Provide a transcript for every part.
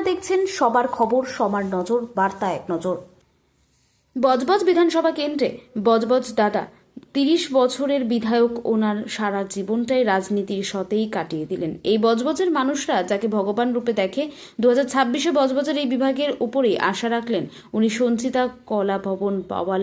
দেখছেন সবার খবর, সবার নজর, বার্তা এক নজর। বজবজ বিধানসভা কেন্দ্রে বজবজ দাদা ৩০ বছরের বিধায়ক ওনার সারা জীবনটাই রাজনীতির সাথেই কাটিয়ে দিলেন। এই বজবজের মানুষরা যাকে ভগবান রূপে দেখে 2026-এ বজবজের এই বিভাগের উপরেই আশা রাখলেন উনি। সঞ্চিতা কলা ভবন বাওয়াল,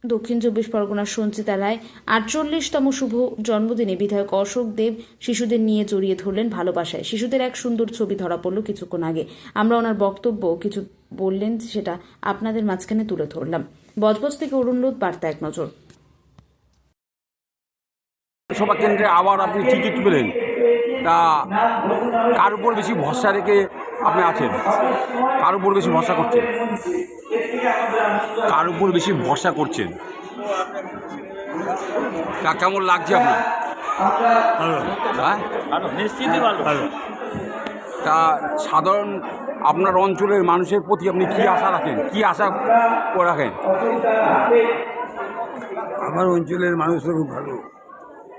দক্ষিণ 24 পরগনার সঞ্চিতা রায় 48তম শুভ জন্মদিনে বিধায়ক অশোক দেব শিশুদের নিয়ে জড়িয়ে ধরলেন ভালোবাসায়। শিশুদের এক সুন্দর ছবি ধরা পড়ল কিছুক্ষণ আগে। আমরা ওনার বক্তব্য কিছু বললেন, সেটা আপনাদের মাঝখানে তুলে ধরলাম। বজবজ থেকে অরুণ, বার্তা এক নজর। সভা কেন্দ্রে আবার আপনি টিকিট পেলেন, তা কার উপর বেশি ভরসা রেখে আপনি আছেন? কার উপর বেশি ভরসা করছেন? কার উপর বেশি ভরসা করছেন? তা কেমন লাগছে আপনার? হ্যাঁ, নিশ্চিতই ভালো। তা সাধারণ আপনার অঞ্চলের মানুষের প্রতি আপনি কী আশা রাখেন, কী আশা রাখেন? আমার অঞ্চলের মানুষরা খুব ভালো,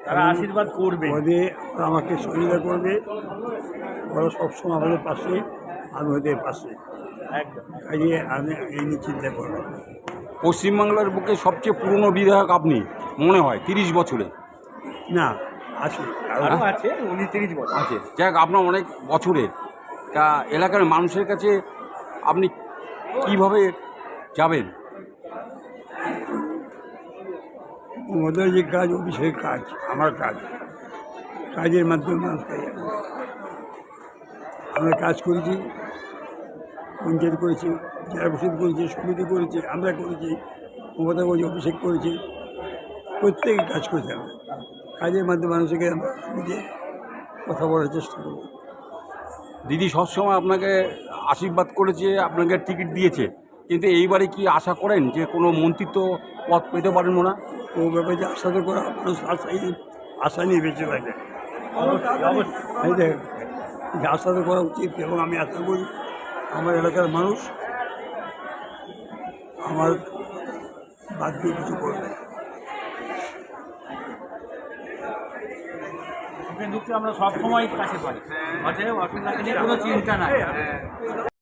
তারা আশীর্বাদ করবে, ওদের আমাকে সুবিধা করবে। ওরা সবসময় আমাদের পাশে, আমি ওদের পাশে। একদম। কাজে আমি এই নিয়ে চিন্তা করব। পশ্চিমবাংলার বুকে সবচেয়ে পুরনো বিধায়ক আপনি মনে হয় 30 বছরে? না, আছে আরও আছে, উনি 30 বছর আছে, যাক আপনার অনেক বছরে। তা এলাকার মানুষের কাছে আপনি কিভাবে যাবেন? ওদের যে কাজ, অফিসের কাজ, আমার কাজ, কাজের মাধ্যমে মানুষকে আমরা কাজ করেছি, পঞ্চায়েত করেছি, জেলা পরিষদ করেছি, সমিতি করেছি, আমরা করেছি, মমতা করেছি, অভিষেক করেছি, প্রত্যেকে কাজ করেছি। আমরা কাজের মাধ্যমে মানুষকে আমরা নিজে কথা বলার চেষ্টা করব। দিদি সবসময় আপনাকে আশীর্বাদ করেছে, আপনাকে টিকিট দিয়েছে, কিন্তু এইবারে কি আশা করেন যে কোনো মন্ত্রিত্ব পদ পেতে পারেন না? ও ব্যাপারে যে আশা তো করা, মানুষ আশা নিয়ে বেঁচে থাকে। এই দেখ, যে আশা তো করা উচিত, এবং আমি আশা করি আমার এলাকার মানুষ আমার বাদ দিয়ে কিছু করবে। আমরা সবসময় কাছে পাই, অতএব অসুবিধা নিয়ে কোনো চিন্তা নাই।